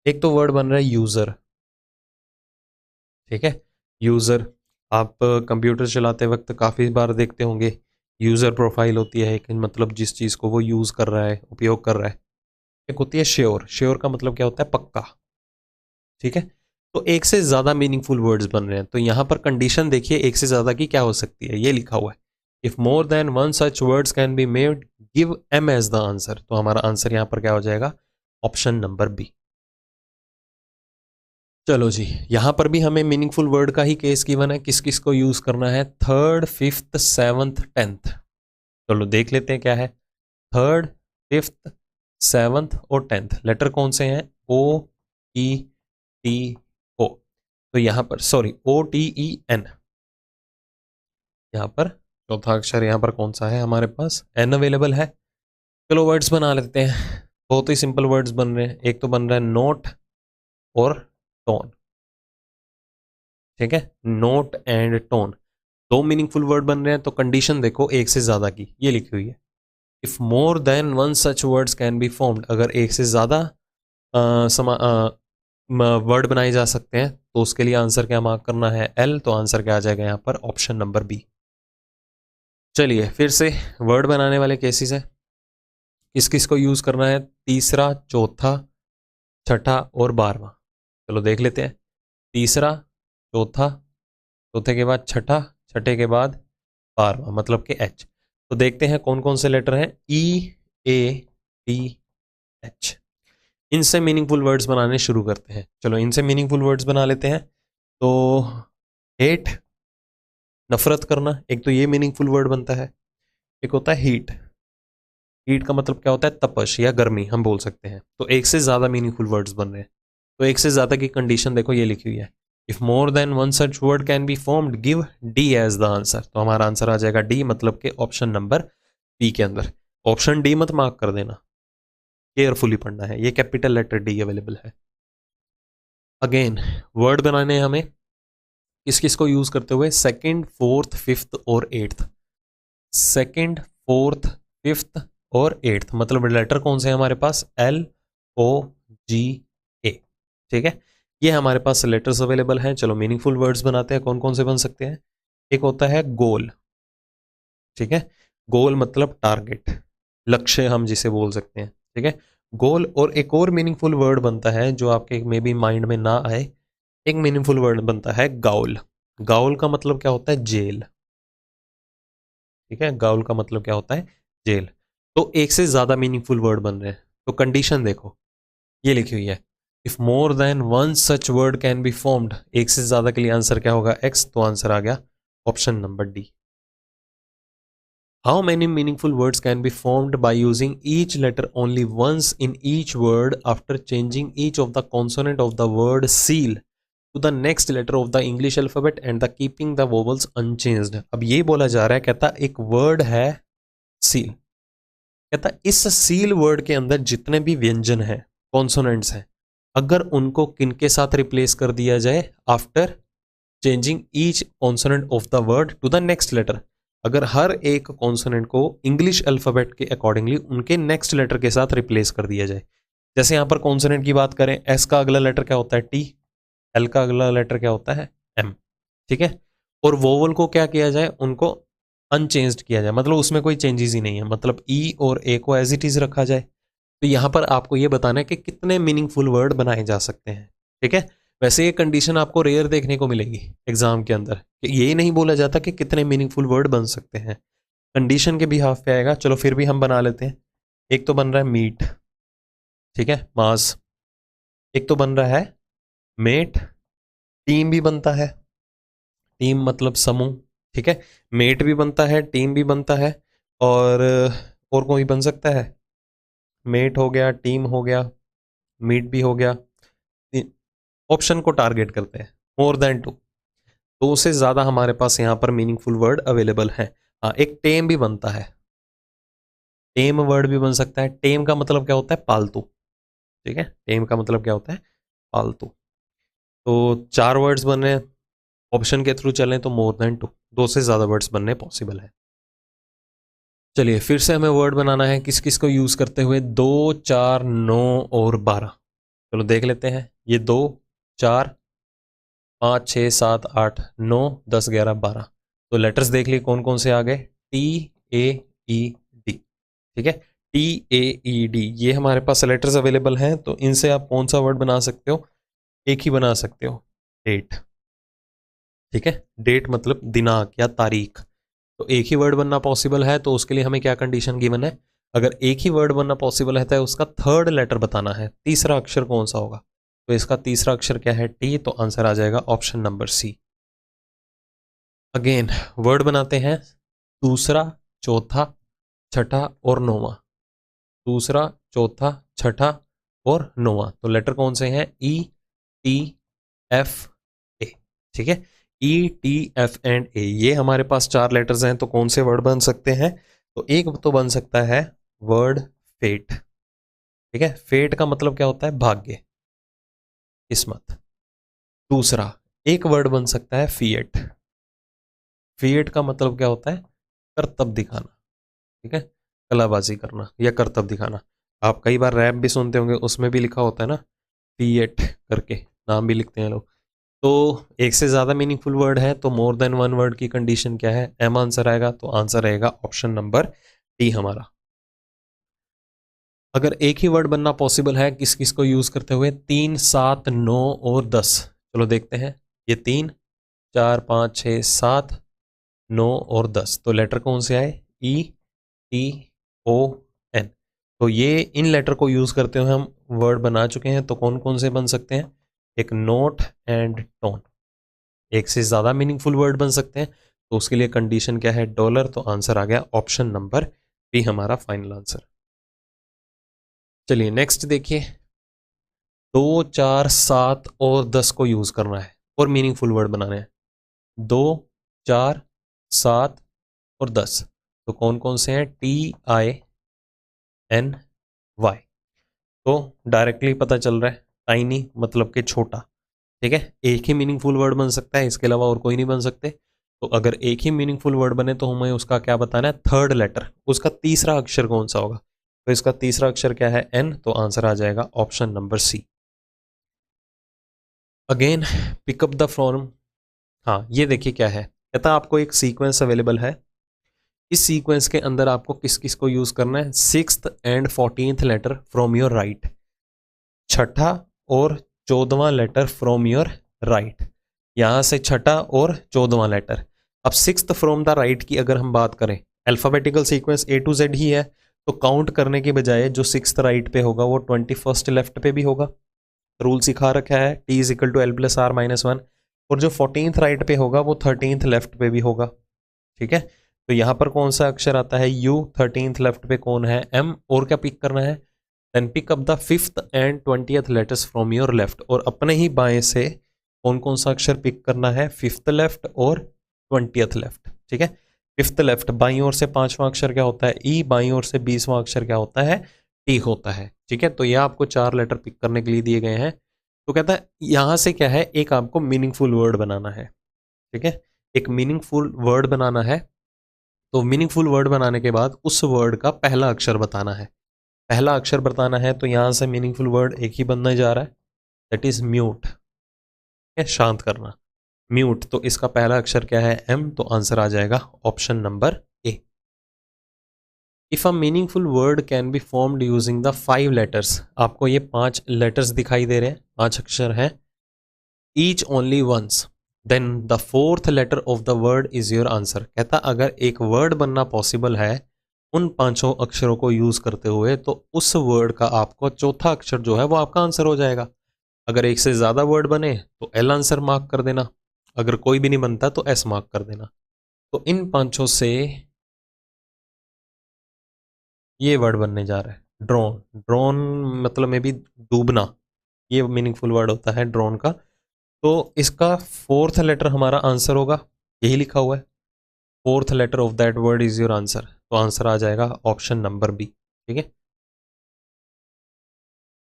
एक तो वर्ड बन रहा है यूजर, ठीक है, यूजर, आप कंप्यूटर चलाते वक्त काफ़ी बार देखते होंगे यूज़र प्रोफाइल होती है एक, मतलब जिस चीज़ को वो यूज़ कर रहा है, उपयोग कर रहा है। एक होती है श्योर, श्योर का मतलब क्या होता है, पक्का, ठीक है। तो एक से ज़्यादा मीनिंगफुल वर्ड्स बन रहे हैं, तो यहाँ पर कंडीशन देखिए एक से ज़्यादा की क्या हो सकती है, ये लिखा हुआ है, if more than one such words can be made give M as the answer. तो हमारा आंसर यहाँ पर क्या हो जाएगा, ऑप्शन नंबर बी। चलो जी, यहां पर भी हमें मीनिंगफुल वर्ड का ही केस गिवन है, किस किस को यूज करना है, थर्ड, फिफ्थ, सेवंथ, टेंथ। चलो देख लेते हैं क्या है, थर्ड, फिफ्थ, सेवंथ और टेंथ, लेटर कौन से हैं, ओ ई टी ओ। तो यहां पर sorry, O T E N, यहां पर चौथा अक्षर यहां पर कौन सा है हमारे पास, एन अवेलेबल है। चलो वर्ड्स बना लेते हैं, बहुत ही सिंपल वर्ड्स बन रहे हैं। एक तो बन रहा है नोट और टोन, ठीक है, नोट एंड टोन, दो मीनिंगफुल वर्ड बन रहे हैं। तो कंडीशन देखो एक से ज्यादा की, ये लिखी हुई है, if more than one such words can be formed, अगर एक से ज्यादा वर्ड बनाए जा सकते हैं तो उसके लिए आंसर क्या मार्क करना है, एल। तो आंसर क्या आ जाएगा यहाँ पर, ऑप्शन नंबर बी। चलिए फिर से वर्ड बनाने वाले केसेस है, किस किस को यूज करना है, तीसरा, चौथा, छठा और 12वां। चलो देख लेते हैं, तीसरा, चौथा, चौथे के बाद छठा, छठे के बाद 12वां, मतलब कि एच। तो देखते हैं कौन कौन से लेटर हैं, ई ए टी एच। इनसे मीनिंगफुल वर्ड्स बनाने शुरू करते हैं। चलो इनसे मीनिंगफुल वर्ड्स बना लेते हैं। तो हेट, नफरत करना, एक तो ये मीनिंगफुल वर्ड बनता है। एक होता है हीट, हीट का मतलब क्या होता है, तपश या गर्मी हम बोल सकते हैं। तो एक से ज्यादा मीनिंगफुल वर्ड्स बन रहे हैं। तो एक से ज्यादा की कंडीशन देखो ये लिखी हुई है, if more than one such word can be formed give D as the answer. तो हमारा आंसर आ जाएगा डी, मतलब के ऑप्शन नंबर बी के अंदर। ऑप्शन डी मत मार्क कर देना, केयरफुली पढ़ना है, ये कैपिटल लेटर डी अवेलेबल है। अगेन वर्ड बनाने हैं हमें, किस किस को यूज करते हुए, सेकंड, फोर्थ, फिफ्थ और एट्थ, सेकंड, फोर्थ, फिफ्थ और एट्थ, मतलब लेटर कौन से हैं हमारे पास, एल ओ जी ए, ठीक है। ये हमारे पास लेटर्स अवेलेबल हैं। चलो मीनिंगफुल वर्ड्स बनाते हैं, कौन कौन से बन सकते हैं। एक होता है गोल, ठीक है, गोल मतलब टारगेट, लक्ष्य हम जिसे बोल सकते हैं, ठीक है, गोल। और एक और मीनिंगफुल वर्ड बनता है जो आपके मे बी माइंड में ना आए, एक मीनिंगफुल वर्ड बनता है गाउल। गाउल का मतलब क्या होता है, जेल, ठीक है, गाउल का मतलब क्या होता है, जेल। तो एक से ज्यादा मीनिंगफुल वर्ड बन रहे हैं, तो कंडीशन देखो, ये लिखी हुई है, if more than one such word can be formed, एक से ज्यादा के लिए आंसर क्या होगा, एक्स, तो आंसर आ गया option number D. How many meaningful words can be formed by using each letter only once in each word after changing each of the consonant of the word seal to the next letter of the English alphabet and the keeping the vowels unchanged. अब ये बोला जा रहा है, कहता एक वर्ड है सील, कहता इस सील वर्ड के अंदर जितने भी व्यंजन हैं, कॉन्सोनेंट्स हैं, अगर उनको किनके साथ रिप्लेस कर दिया जाए, after changing each consonant of the word to the next letter, अगर हर एक कॉन्सोनेंट को इंग्लिश अल्फाबेट के अकॉर्डिंगली उनके नेक्स्ट लेटर के साथ रिप्लेस कर दिया जाए। जैसे यहां पर कॉन्सोनेंट की बात करें, एस का अगला लेटर क्या होता है, टी, एल का अगला लेटर क्या होता है, एम, ठीक है, और वोवल को क्या किया जाए, उनको अनचेंज्ड किया जाए, मतलब उसमें कोई चेंजेस ही नहीं है, मतलब ई और ए को एज इट इज रखा जाए। तो यहां पर आपको ये बताना है कि कितने मीनिंगफुल वर्ड बनाए जा सकते हैं, ठीक है। वैसे ये कंडीशन आपको रेयर देखने को मिलेगी एग्जाम के अंदर, कि ये नहीं बोला जाता कि कितने मीनिंगफुल वर्ड बन सकते हैं, कंडीशन के भी हाफ पे आएगा। चलो फिर भी हम बना लेते हैं। एक तो बन रहा है मीट, ठीक है, मांस, एक तो बन रहा है मेट, टीम भी बनता है, टीम मतलब समूह, ठीक है, मेट भी बनता है, टीम भी बनता है, और कोई बन सकता है, मेट हो गया, टीम हो गया, मीट भी हो गया। ऑप्शन को टारगेट करते हैं, मोर देन टू, दो से ज्यादा हमारे पास यहां पर मीनिंगफुल वर्ड अवेलेबल है। हाँ, एक टेम भी बनता है, टेम वर्ड भी बन सकता है। टेम का मतलब क्या होता है, पालतू, ठीक है, टेम का मतलब क्या होता है, पालतू। तो 4 वर्ड्स बन रहे हैं, ऑप्शन के थ्रू चलें तो मोर देन टू, दो से ज्यादा वर्ड्स बनने पॉसिबल है। चलिए फिर से हमें वर्ड बनाना है, किस किस को यूज करते हुए, 2, 4, 9 और 12। चलो देख लेते हैं, ये 2, 4, 5, 6, 7, 8, 9, 10, 11, 12। तो लेटर्स देख लिए कौन कौन से आ गए, टी, ए, ई, डी, ठीक है, टी, ए, ई, डी, ये हमारे पास लेटर्स अवेलेबल हैं। तो इनसे आप कौन सा वर्ड बना सकते हो, एक ही बना सकते हो, डेट, ठीक है, डेट मतलब दिनांक या तारीख। तो एक ही वर्ड बनना पॉसिबल है, तो उसके लिए हमें क्या कंडीशन गिवन है, अगर एक ही वर्ड बनना पॉसिबल है तो उसका थर्ड लेटर बताना है, तीसरा अक्षर कौन सा होगा। तो इसका तीसरा अक्षर क्या है, टी, तो आंसर आ जाएगा option number C. Again word बनाते हैं, दूसरा, चौथा, छठा और नौवां, दूसरा, चौथा, छठा और नौवां। तो लेटर कौन से हैं, ई, टी, एफ, ए, ठीक है, ई, टी, एफ एंड ए, ये हमारे पास 4 लेटर्स हैं। तो कौन से वर्ड बन सकते हैं, तो एक तो बन सकता है वर्ड फेट, ठीक है, फेट का मतलब क्या होता है, भाग्य, किस्मत। दूसरा एक वर्ड बन सकता है फिएट, फिएट का मतलब क्या होता है, करतब दिखाना, ठीक है, कलाबाजी करना या करतब दिखाना। आप कई बार रैप भी सुनते होंगे, उसमें भी लिखा होता है ना, फिएट करके नाम भी लिखते हैं लोग। तो एक से ज्यादा मीनिंगफुल वर्ड है, तो मोर देन वन वर्ड की कंडीशन क्या है, एम आंसर आएगा। तो आंसर रहेगा ऑप्शन नंबर डी हमारा। अगर एक ही वर्ड बनना पॉसिबल है, किस किस को यूज करते हुए, 3, 7, 9 और 10। चलो देखते हैं, ये 3, 4, 5, 6, 7, 9 और 10। तो लेटर कौन से आए, ई, टी, ओ, एन। तो ये इन लेटर को यूज करते हुए हम वर्ड बना चुके हैं। तो कौन कौन से बन सकते हैं, एक नोट एंड टोन, एक से ज्यादा मीनिंगफुल वर्ड बन सकते हैं। तो उसके लिए कंडीशन क्या है, डॉलर। तो आंसर आ गया ऑप्शन नंबर बी हमारा फाइनल आंसर। चलिए नेक्स्ट देखिए, 2, 4, 7 और 10 को यूज करना है और मीनिंगफुल वर्ड बनाने हैं, 2, 4, 7 और 10। तो कौन कौन से हैं, टी, आई, एन, वाई। तो डायरेक्टली पता चल रहा है, टाइनी मतलब कि छोटा, ठीक है, एक ही मीनिंगफुल वर्ड बन सकता है, इसके अलावा और कोई नहीं बन सकते। तो अगर एक ही मीनिंगफुल वर्ड बने तो हमें उसका क्या बताना है, थर्ड लेटर, उसका तीसरा अक्षर कौन सा होगा। तो इसका तीसरा अक्षर क्या है, एन। तो आंसर आ जाएगा option number C. Again pick up the form. हाँ ये देखिए क्या है, कहता आपको एक सीक्वेंस अवेलेबल है, इस सीक्वेंस के अंदर आपको किस किस को यूज करना है, 6th and 14th letter from your right, छठा और 14वां लेटर फ्रॉम योर राइट, यहां से छठा और 14वां लेटर। अब 6th फ्रॉम द राइट की अगर हम बात करें, alphabetical sequence A to Z ही है, तो काउंट करने के बजाय जो 6th राइट पे होगा वो 21st लेफ्ट पे भी होगा। रूल सिखा रखा है T is equal to L plus R minus 1, और जो 14th राइट पे होगा वो 13th लेफ्ट पे भी होगा। ठीक है, तो यहाँ पर कौन सा अक्षर आता है U, 13th लेफ्ट पे कौन है M, और क्या पिक करना है, then pick up the 5th and 20th letters from your left, और अपने ही बाएं से कौन कौन सा अक्षर पिक करना है, 5th लेफ्ट और 20th लेफ्ट। ठीक है, 5th लेफ्ट बाईं ओर से 5वां अक्षर क्या होता है E, बाईं ओर से 20वां अक्षर क्या होता है T होता है। ठीक है, तो यह आपको 4 लेटर पिक करने के लिए दिए गए हैं। तो कहता है यहां से क्या है, एक आपको मीनिंगफुल वर्ड बनाना है। ठीक है, एक मीनिंगफुल वर्ड बनाना है। तो मीनिंगफुल वर्ड बनाने के बाद उस वर्ड का पहला अक्षर बताना है। पहला अक्षर बताना है, तो यहां से मीनिंगफुल वर्ड एक ही बनने जा रहा है, दैट इज म्यूट। शांत करना, म्यूट। तो इसका पहला अक्षर क्या है M, तो आंसर आ जाएगा option number A। If a meaningful word can be formed using the 5 letters, आपको ये 5 लेटर्स दिखाई दे रहे हैं, 5 अक्षर हैं, each only once, then the 4th letter of the word is your answer. कहता अगर एक वर्ड बनना पॉसिबल है उन 5 अक्षरों को यूज करते हुए, तो उस वर्ड का आपको चौथा अक्षर जो है वो आपका आंसर हो जाएगा। अगर एक से ज्यादा वर्ड बने तो L आंसर मार्क कर देना, अगर कोई भी नहीं बनता तो S मार्क कर देना। तो इन 5 से ये वर्ड बनने जा रहा है ड्रोन। ड्रोन मतलब में भी डूबना, ये मीनिंगफुल वर्ड होता है ड्रोन का। तो इसका 4th लेटर हमारा आंसर होगा, यही लिखा हुआ है, 4th letter of that word is your answer. तो आंसर आ जाएगा ऑप्शन नंबर B। ठीक है,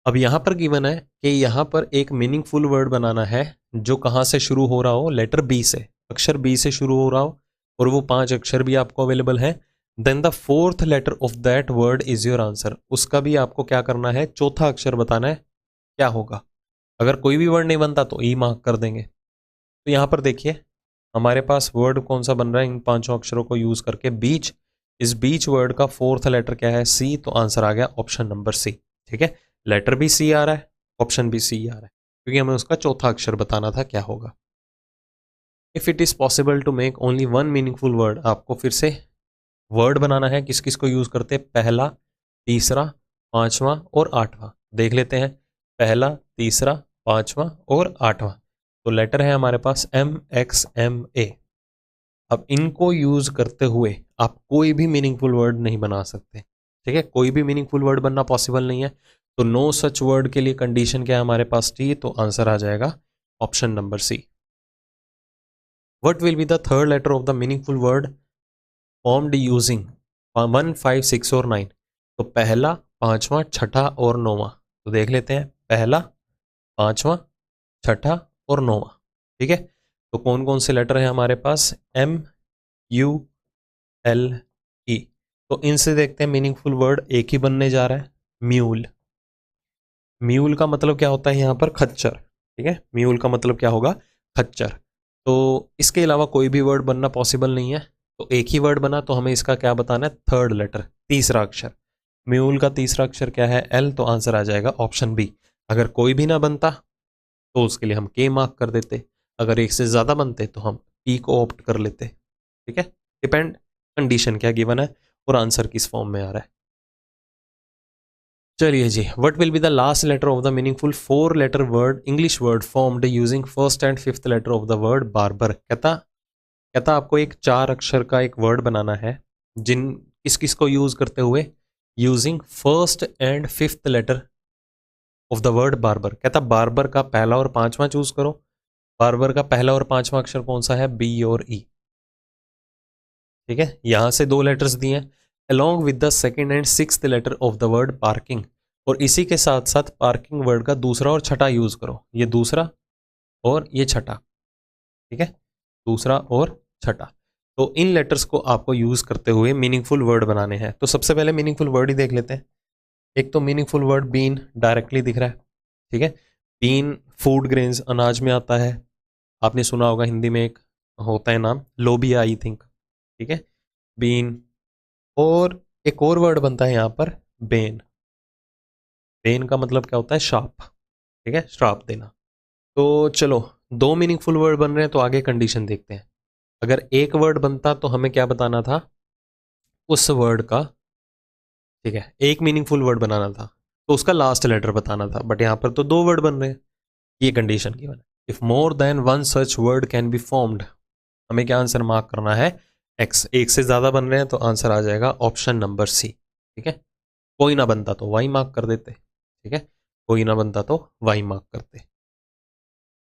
अब यहां पर गिवन है कि यहां पर एक मीनिंगफुल वर्ड बनाना है जो कहां से शुरू हो रहा हो, लेटर B से, अक्षर B से शुरू हो रहा हो, और वो 5 अक्षर भी आपको अवेलेबल है। Then the 4th letter of that word is your answer, उसका भी आपको क्या करना है, चौथा अक्षर बताना है क्या होगा। अगर कोई भी वर्ड नहीं बनता तो E मार्क कर देंगे। तो यहां पर देखिए हमारे पास वर्ड कौन सा बन रहा है इन 5 अक्षरों को यूज करके, बीच। इस बीच वर्ड का 4th लेटर क्या है C, तो आंसर आ गया ऑप्शन नंबर C। ठीक है, लेटर भी C आ रहा है, ऑप्शन भी C आ रहा है, क्योंकि हमें उसका चौथा अक्षर बताना था क्या होगा। If it is possible to make only one meaningful word, आपको फिर से वर्ड बनाना है, किस किस को यूज करते हैं, पहला, तीसरा, 5वां और 8वां। देख लेते हैं, पहला, तीसरा, 5वां और 8वां। तो लेटर है हमारे पास MXMA। अब इनको यूज करते हुए आप कोई भी मीनिंगफुल वर्ड नहीं बना सकते। ठीक है, कोई भी मीनिंगफुल वर्ड बनना पॉसिबल नहीं है। तो नो सच वर्ड के लिए कंडीशन क्या है हमारे पास T, तो आंसर आ जाएगा option number C। What will be the 3rd letter of the meaningful word formed using 1, 5, 6 और 9। तो पहला, 5वां, छठा और 9वां। तो देख लेते हैं, पहला, 5वां, छठा और 9वां। ठीक है, तो कौन कौन से लेटर हैं हमारे पास, MULE। तो इनसे देखते हैं मीनिंगफुल वर्ड एक ही बनने जा रहा है, म्यूल। म्यूल का मतलब क्या होता है यहाँ पर, खच्चर। ठीक है, म्यूल का मतलब क्या होगा, खच्चर। तो इसके अलावा कोई भी वर्ड बनना पॉसिबल नहीं है, तो एक ही वर्ड बना, तो हमें इसका क्या बताना है, 3rd लेटर, तीसरा अक्षर। म्यूल का तीसरा अक्षर क्या है, L, तो आंसर आ जाएगा ऑप्शन B। अगर कोई भी ना बनता तो उसके लिए हम K मार्क कर देते, अगर एक से ज्यादा बनते तो हम P को ऑप्ट कर लेते। ठीक है, डिपेंड कंडीशन क्या गिवन है और आंसर किस फॉर्म में आ रहा है। चलिए जी, what will be the last letter of the meaningful 4 letter word English word formed using 1st and 5th letter of the word barber. कहता आपको एक 4 अक्षर का एक वर्ड बनाना है, जिन किस किस को यूज करते हुए, using 1st and 5th letter of the word barber. कहता बार्बर का पहला और 5वां चूज करो। बार्बर का पहला और 5वां अक्षर कौन सा है, B और E। ठीक है, यहां से 2 लेटर्स दिए हैं, along with the 2nd and 6th letter of the word parking, और इसी के साथ साथ पार्किंग वर्ड का दूसरा और छठा यूज करो, ये दूसरा और ये छठा। ठीक है, दूसरा और छठा। तो इन लेटर्स को आपको यूज करते हुए मीनिंगफुल वर्ड बनाने हैं। तो सबसे पहले मीनिंगफुल वर्ड ही देख लेते हैं। एक तो मीनिंगफुल वर्ड बीन डायरेक्टली दिख रहा है। ठीक है, बीन फूड ग्रेन्स, अनाज में आता है। आपने सुना होगा हिंदी में एक होता है नाम लोबिया, आई थिंक। ठीक है, बीन। और एक और वर्ड बनता है यहाँ पर बेन। बेन का मतलब क्या होता है, शार्प। ठीक है, श्राप देना। तो चलो 2 मीनिंगफुल वर्ड बन रहे हैं, तो आगे कंडीशन देखते हैं। अगर एक वर्ड बनता तो हमें क्या बताना था, उस वर्ड का, ठीक है, एक मीनिंगफुल वर्ड बनाना था तो उसका लास्ट लेटर बताना था, बट यहाँ पर तो 2 वर्ड बन रहे हैं, ये कंडीशन की है। If more than one such word can be formed, हमें क्या आंसर मार्क करना है, एक्स। एक से ज़्यादा बन रहे हैं तो आंसर आ जाएगा ऑप्शन नंबर सी, ठीक है। कोई ना बनता तो वाई मार्क कर देते, ठीक है, कोई ना बनता तो वाई मार्क करते।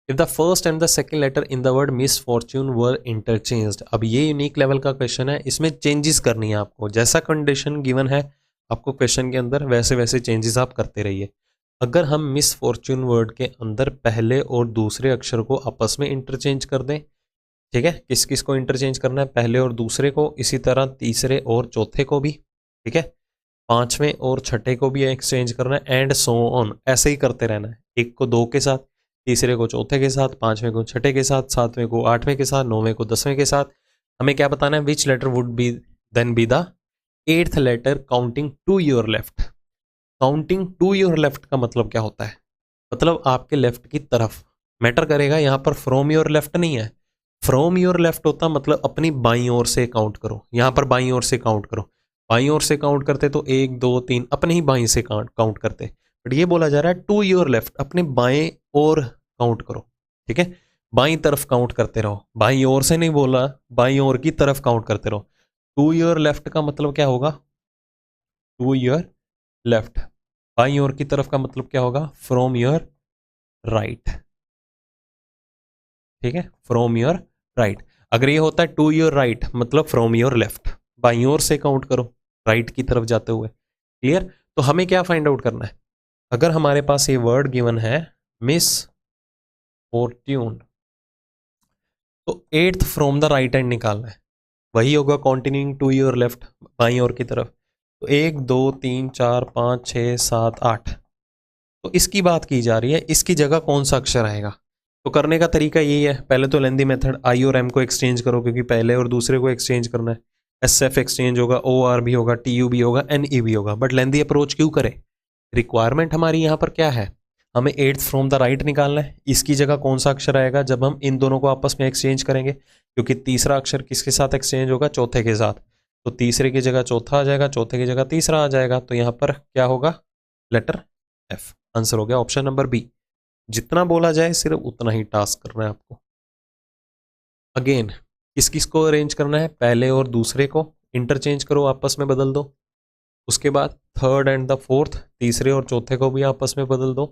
If the first and the second letter in the word misfortune were interchanged, अब ये यूनिक लेवल का क्वेश्चन है, इसमें चेंजेस करनी है आपको, जैसा कंडीशन गिवन है आपको क्वेश्चन के अंदर वैसे वैसे चेंजेस आप करते रहिए। अगर हम मिस फॉर्च्यून वर्ड के अंदर पहले और दूसरे अक्षर को आपस में इंटरचेंज कर दें, ठीक है, किस किस को इंटरचेंज करना है, पहले और दूसरे को, इसी तरह तीसरे और चौथे को भी, ठीक है, पांचवें और छठे को भी एक्सचेंज करना है, एंड सो ऑन, ऐसे ही करते रहना है। एक को 2 के साथ, तीसरे को चौथे के साथ, पांचवें को छठे के साथ, सातवें को आठवें के साथ, नौवें को 10वें के साथ। हमें क्या बताना है, which letter would be then be the 8th letter counting to your left. Counting to your left का मतलब क्या होता है, मतलब आपके लेफ्ट की तरफ मैटर करेगा, यहाँ पर फ्रॉम योर लेफ्ट नहीं है। फ्रॉम योर लेफ्ट होता मतलब अपनी बाईं ओर से काउंट करो, यहाँ पर बाईं ओर से काउंट करो। बाईं ओर से काउंट करते तो 1 2 3 अपने ही बाईं से काउंट करते, बट ये बोला जा रहा है टू योर लेफ्ट, अपने बाएं ओर काउंट करो, ठीक है, बाईं तरफ काउंट करते रहो। बाईं ओर से नहीं बोला, बाईं ओर की तरफ काउंट करते रहो। टू योर लेफ्ट का मतलब क्या होगा, टू योर लेफ्ट, बाईं ओर की तरफ का मतलब क्या होगा, फ्रॉम योर राइट, ठीक है, फ्रॉम योर राइट। अगर ये होता है टू योर राइट मतलब फ्रॉम योर लेफ्ट, बाईं ओर से काउंट करो राइट की तरफ जाते हुए। क्लियर। तो हमें क्या फाइंड आउट करना है, अगर हमारे पास ये वर्ड गिवन है मिस फॉर्ट्यून, तो 8th from the right hand निकालना है, वही होगा कॉन्टिन्यूइंग टू योर लेफ्ट, बाईं ओर की तरफ। तो 1 2 3 4 5 6 7 8, तो इसकी बात की जा रही है, इसकी जगह कौन सा अक्षर आएगा। तो करने का तरीका यही है, पहले तो लेंदी मेथड आई और एम को एक्सचेंज करो, क्योंकि पहले और दूसरे को एक्सचेंज करना है। एस एफ एक्सचेंज होगा, ओ आर भी होगा, टी यू भी होगा, एन ई भी होगा, बट लेंदी अप्रोच क्यों करें, रिक्वायरमेंट हमारी यहाँ पर क्या है, हमें 8th फ्रॉम द राइट निकालना है। इसकी जगह कौन सा अक्षर आएगा जब हम इन दोनों को आपस में एक्सचेंज करेंगे, क्योंकि तीसरा अक्षर किसके साथ एक्सचेंज होगा, चौथे के साथ। तो तीसरे की जगह चौथा आ जाएगा, चौथे की जगह तीसरा आ जाएगा, तो यहाँ पर क्या होगा, लेटर एफ। आंसर हो गया ऑप्शन नंबर बी। जितना बोला जाए सिर्फ उतना ही टास्क करना है आपको। अगेन किस किस को अरेंज करना है, पहले और दूसरे को इंटरचेंज करो, आपस में बदल दो। उसके बाद थर्ड एंड द फोर्थ, तीसरे और चौथे को भी आपस में बदल दो,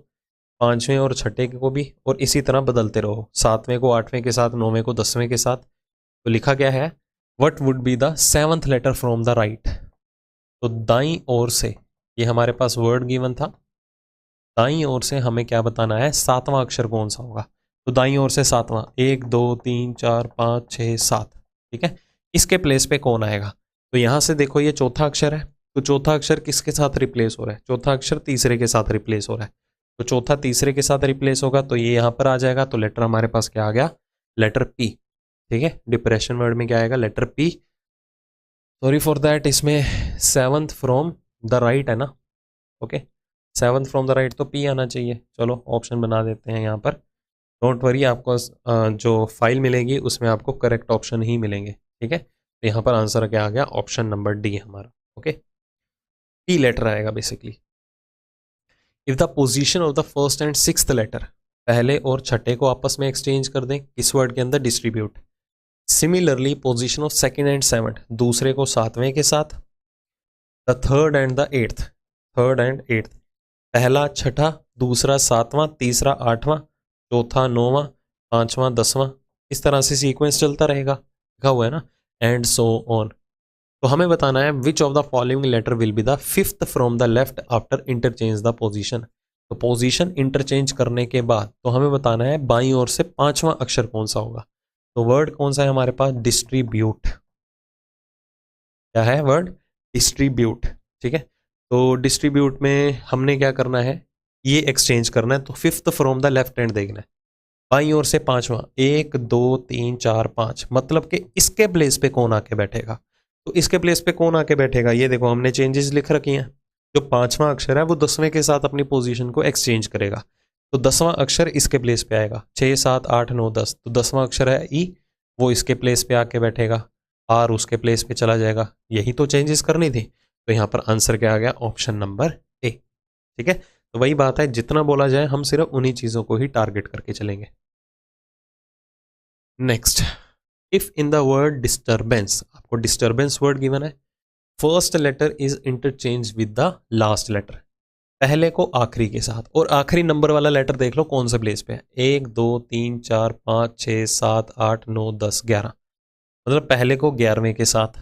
पांचवें और छठे को भी, और इसी तरह बदलते रहो, सातवें को आठवें के साथ, नौवें को 10वें के साथ। तो लिखा क्या है, what would be the 7th letter from the right. तो दाईं ओर से, ये हमारे पास वर्ड गिवन था, दाईं ओर से हमें क्या बताना है, 7वां अक्षर कौन सा होगा। तो दाईं ओर से 7वां, 1 2 3 4 5 6 7, ठीक है, इसके प्लेस पे कौन आएगा। तो यहां से देखो ये चौथा अक्षर है, तो चौथा अक्षर किसके साथ रिप्लेस हो रहा है, चौथा अक्षर तीसरे के साथ रिप्लेस हो रहा है, तो चौथा तीसरे के साथ रिप्लेस होगा, तो ये यहाँ पर आ जाएगा। तो लेटर हमारे पास क्या आ गया, लेटर पी, ठीक है, डिप्रेशन वर्ड में क्या आएगा, letter P. Sorry for that, इसमें 7th फ्रॉम द राइट है ना, okay, 7th from the right तो पी आना चाहिए। चलो ऑप्शन बना देते हैं यहाँ पर, डोंट वरी, आपको जो फाइल मिलेगी उसमें आपको करेक्ट ऑप्शन ही मिलेंगे, ठीक है। तो यहाँ पर आंसर क्या आ गया, ऑप्शन नंबर डी हमारा, ओके, पी लेटर आएगा basically. If the position of the first and 6th letter, पहले और छठे को आपस में एक्सचेंज कर दें, किस वर्ड के अंदर, distribute. Similarly position of second and 7th, दूसरे को 7वें के साथ, the third and the 8th, third and 8th, पहला छठा, दूसरा 7वां, तीसरा 8वां, चौथा 9वां, 5वां 10वां, इस तरह से सीक्वेंस चलता रहेगा, लिखा हुआ है ना, एंड सो ऑन। तो हमें बताना है which of the following letter will be the 5th from the left after interchange the position. तो पोजीशन इंटरचेंज करने के बाद तो हमें बताना है बाईं ओर से 5वां अक्षर कौन सा होगा। तो वर्ड कौन सा है हमारे पास, डिस्ट्रीब्यूट, क्या है वर्ड, डिस्ट्रीब्यूट, ठीक है। तो डिस्ट्रीब्यूट में हमने क्या करना है, ये एक्सचेंज करना है, तो 5th from the left hand देखना है, बाईं ओर से 5वां, 1 2 3 4 5, मतलब कि इसके प्लेस पे कौन आके बैठेगा। तो इसके प्लेस पे कौन आके बैठेगा, ये देखो हमने चेंजेस लिख रखी हैं। जो 5वां अक्षर है वो 10वें के साथ अपनी पोजीशन को एक्सचेंज करेगा, तो 10वां अक्षर इसके प्लेस पे आएगा। 6 7 8 9 10, तो 10वां अक्षर है ई, वो इसके प्लेस पे आके बैठेगा। आर उसके प्लेस पे चला जाएगा, यही तो चेंजेस करनी थी। तो यहाँ पर आंसर क्या आ गया, ऑप्शन नंबर ए। ठीक है, तो वही बात है, जितना बोला जाए हम सिर्फ उन्हीं चीज़ों को ही टारगेट करके चलेंगे। Next, if in the word disturbance, आपको डिस्टर्बेंस वर्ड गिवन है, first letter is interchange with the last letter, पहले को आखिरी के साथ, और आखिरी नंबर वाला लेटर देख लो कौन सा प्लेस पे है, 1 2 3 4 5 6 7 8 9 10 11, मतलब पहले को 11वें के साथ।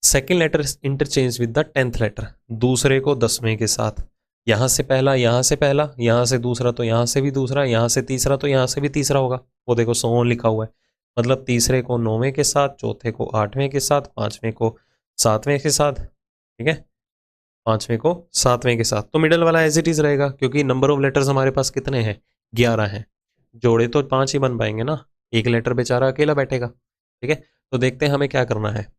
Second letter interchange with the 10th letter, दूसरे को 10वें के साथ, यहाँ से पहला, यहाँ से पहला, यहाँ से दूसरा, तो यहाँ से भी दूसरा, यहाँ से तीसरा, तो यहाँ से भी तीसरा होगा। वो देखो सोन लिखा हुआ है, मतलब तीसरे को 9वें के साथ, चौथे को 8वें के साथ, पांचवें को 7वें के साथ। ठीक है, पांचवें को 7वें के साथ, तो मिडल वाला एज इट इज रहेगा, क्योंकि नंबर ऑफ लेटर्स हमारे पास कितने हैं, 11 हैं। जोड़े तो 5 ही बन पाएंगे ना, एक लेटर बेचारा अकेला बैठेगा। ठीक है, तो देखते हैं हमें क्या करना है।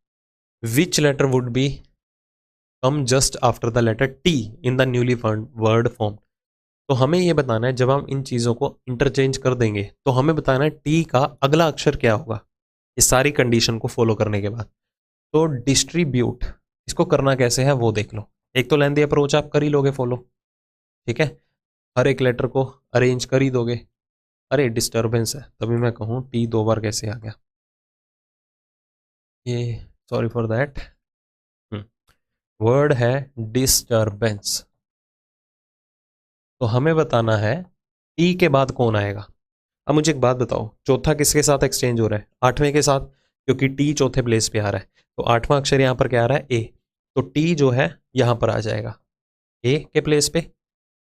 Which letter would be come just after the letter T in the newly word form. तो हमें ये बताना है, जब हम इन चीज़ों को इंटरचेंज कर देंगे तो हमें बताना है टी का अगला अक्षर क्या होगा, इस सारी कंडीशन को फॉलो करने के बाद। तो डिस्ट्रीब्यूट, इसको करना कैसे है वो देख लो। एक तो लेंदी अप्रोच आप कर ही लोगे फॉलो, ठीक है, हर एक लेटर को अरेंज कर ही दोगे। अरे डिस्टर्बेंस है, तभी मैं कहूँ टी 2 बार कैसे आ गया, ये सॉरी फॉर दैट। वर्ड है डिस्टर्बेंस, तो हमें बताना है टी के बाद कौन आएगा। अब मुझे एक बात बताओ, चौथा किसके साथ एक्सचेंज हो रहा है, 8वें के साथ, क्योंकि टी चौथे प्लेस पे आ रहा है। तो 8वां अक्षर यहाँ पर क्या आ रहा है, ए, तो टी जो है यहाँ पर आ जाएगा ए के प्लेस पे,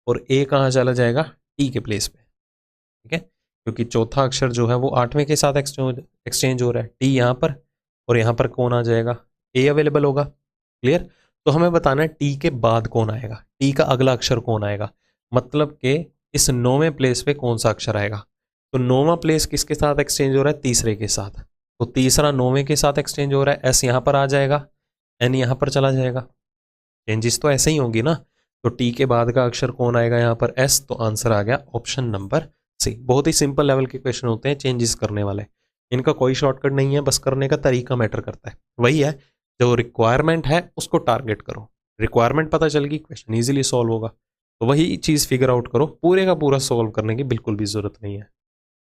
और ए कहाँ चला जाएगा, टी के प्लेस पे। ठीक है, क्योंकि चौथा अक्षर जो है वो 8वें के साथ एक्सचेंज हो रहा है, टी यहाँ पर, और यहाँ पर कौन आ जाएगा, ए अवेलेबल होगा। क्लियर, तो हमें बताना है टी के बाद कौन आएगा, टी का अगला अक्षर कौन आएगा, मतलब कि इस 9वें प्लेस पे कौन सा अक्षर आएगा। तो 9वां प्लेस किसके साथ एक्सचेंज हो रहा है, तीसरे के साथ, तो तीसरा 9वें के साथ एक्सचेंज हो रहा है, एस यहाँ पर आ जाएगा, एन यहाँ पर चला जाएगा। चेंजेस तो ऐसे ही होंगी ना, तो टी के बाद का अक्षर कौन आएगा यहाँ पर, एस, तो आंसर आ गया ऑप्शन नंबर सी। बहुत ही सिंपल लेवल के क्वेश्चन होते हैं चेंजेस करने वाले, इनका कोई शॉर्टकट नहीं है, बस करने का तरीका मैटर करता है। वही है, जो रिक्वायरमेंट है उसको टारगेट करो, रिक्वायरमेंट पता चल गई, क्वेश्चन ईजिली सॉल्व होगा। तो वही चीज़ फिगर आउट करो, पूरे का पूरा सॉल्व करने की बिल्कुल भी जरूरत नहीं है।